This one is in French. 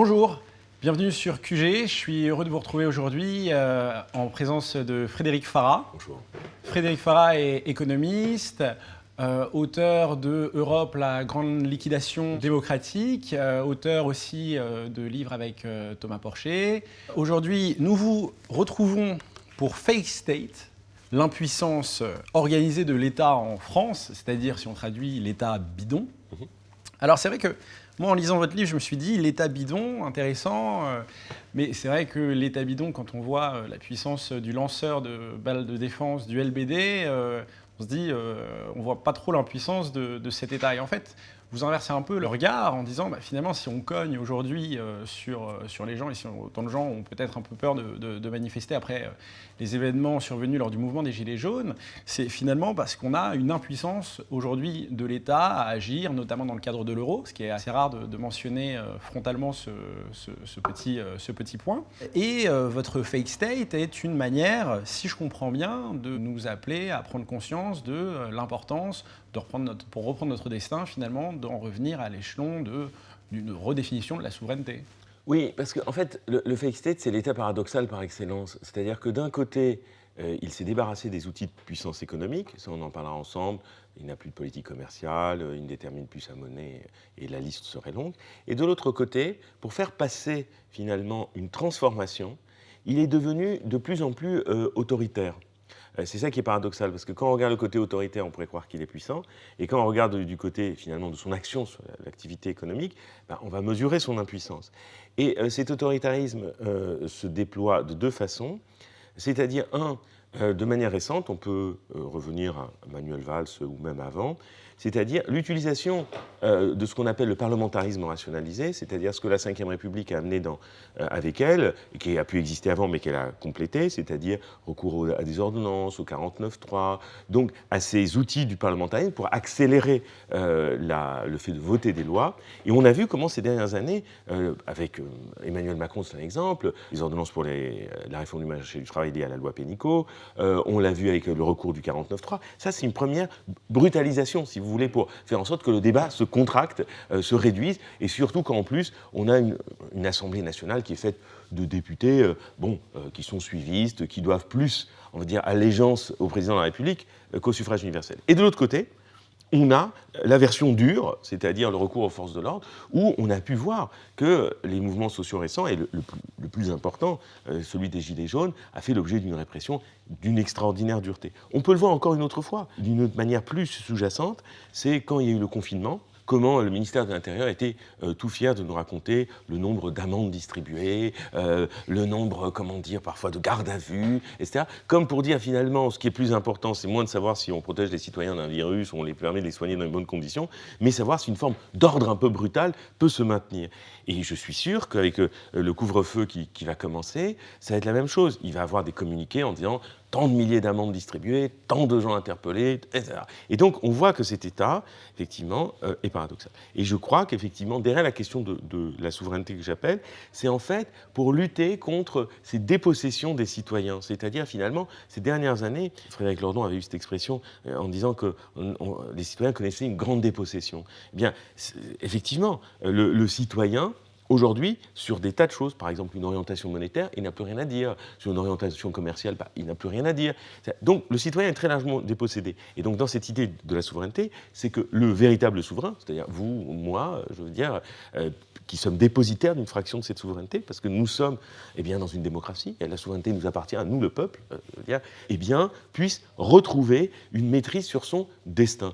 Bonjour, bienvenue sur QG. Je suis heureux de vous retrouver aujourd'hui en présence de Frédéric Farah. Bonjour. Frédéric Farah est économiste, auteur de Europe, la grande liquidation démocratique, auteur aussi de livres avec Thomas Porcher. Aujourd'hui, nous vous retrouvons pour Fake State, l'impuissance organisée de l'État en France, c'est-à-dire, si on traduit, l'État bidon. Alors c'est vrai que moi, en lisant votre livre, je me suis dit, l'État bidon, intéressant, mais c'est vrai que l'État bidon, quand on voit la puissance du lanceur de balles de défense du LBD, on se dit, on voit pas trop l'impuissance de cet État. Et en fait, vous inversez un peu le regard en disant, finalement, si on cogne aujourd'hui sur les gens, et si autant de gens ont peut-être un peu peur de manifester après les événements survenus lors du mouvement des Gilets jaunes, c'est finalement parce qu'on a une impuissance aujourd'hui de l'État à agir, notamment dans le cadre de l'euro, ce qui est assez rare de mentionner frontalement ce petit point. Et votre fake state est une manière, si je comprends bien, de nous appeler à prendre conscience de l'importance pour reprendre notre destin, finalement, d'en revenir à l'échelon d'une redéfinition de la souveraineté. Oui, parce qu'en fait, le fake state, c'est l'état paradoxal par excellence. C'est-à-dire que d'un côté, il s'est débarrassé des outils de puissance économique, ça on en parlera ensemble, il n'a plus de politique commerciale, il ne détermine plus sa monnaie, et la liste serait longue. Et de l'autre côté, pour faire passer finalement une transformation, il est devenu de plus en plus autoritaire. C'est ça qui est paradoxal, parce que quand on regarde le côté autoritaire, on pourrait croire qu'il est puissant, et quand on regarde du côté finalement de son action sur l'activité économique, on va mesurer son impuissance. Et cet autoritarisme se déploie de deux façons, c'est-à-dire de manière récente, on peut revenir à Manuel Valls ou même avant, c'est-à-dire l'utilisation de ce qu'on appelle le parlementarisme rationalisé, c'est-à-dire ce que la Ve République a amené avec elle, et qui a pu exister avant mais qu'elle a complété, c'est-à-dire recours à des ordonnances, au 49.3, donc à ces outils du parlementarisme pour accélérer le fait de voter des lois. Et on a vu comment ces dernières années, avec Emmanuel Macron c'est un exemple, les ordonnances pour la réforme du marché du travail liée à la loi Pénicaud, on l'a vu avec le recours du 49.3, ça c'est une première brutalisation, si vous voulez, pour faire en sorte que le débat se contracte, se réduise, et surtout quand en plus on a une Assemblée nationale qui est faite de députés qui sont suivistes, qui doivent plus, on va dire, allégeance au président de la République qu'au suffrage universel. Et de l'autre côté, on a la version dure, c'est-à-dire le recours aux forces de l'ordre, où on a pu voir que les mouvements sociaux récents, et le plus important, celui des Gilets jaunes, a fait l'objet d'une répression d'une extraordinaire dureté. On peut le voir encore une autre fois, d'une autre manière plus sous-jacente, c'est quand il y a eu le confinement, comment le ministère de l'Intérieur était tout fier de nous raconter le nombre d'amendes distribuées, le nombre, parfois de gardes à vue, etc. Comme pour dire finalement, ce qui est plus important, c'est moins de savoir si on protège les citoyens d'un virus, ou on les permet de les soigner dans de bonnes conditions, mais savoir si une forme d'ordre un peu brutal peut se maintenir. Et je suis sûr qu'avec le couvre-feu qui va commencer, ça va être la même chose. Il va y avoir des communiqués en disant tant de milliers d'amendes distribuées, tant de gens interpellés, etc. Et donc, on voit que cet État, effectivement, est paradoxal. Et je crois qu'effectivement, derrière la question de la souveraineté que j'appelle, c'est en fait pour lutter contre ces dépossessions des citoyens. C'est-à-dire, finalement, ces dernières années, Frédéric Lordon avait eu cette expression en disant que les citoyens connaissaient une grande dépossession. Eh bien, effectivement, le citoyen, aujourd'hui, sur des tas de choses, par exemple une orientation monétaire, il n'a plus rien à dire. Sur une orientation commerciale, il n'a plus rien à dire. Donc le citoyen est très largement dépossédé. Et donc dans cette idée de la souveraineté, c'est que le véritable souverain, c'est-à-dire vous, moi, je veux dire, qui sommes dépositaires d'une fraction de cette souveraineté, parce que nous sommes dans une démocratie, et la souveraineté nous appartient à nous, le peuple, puisse retrouver une maîtrise sur son destin.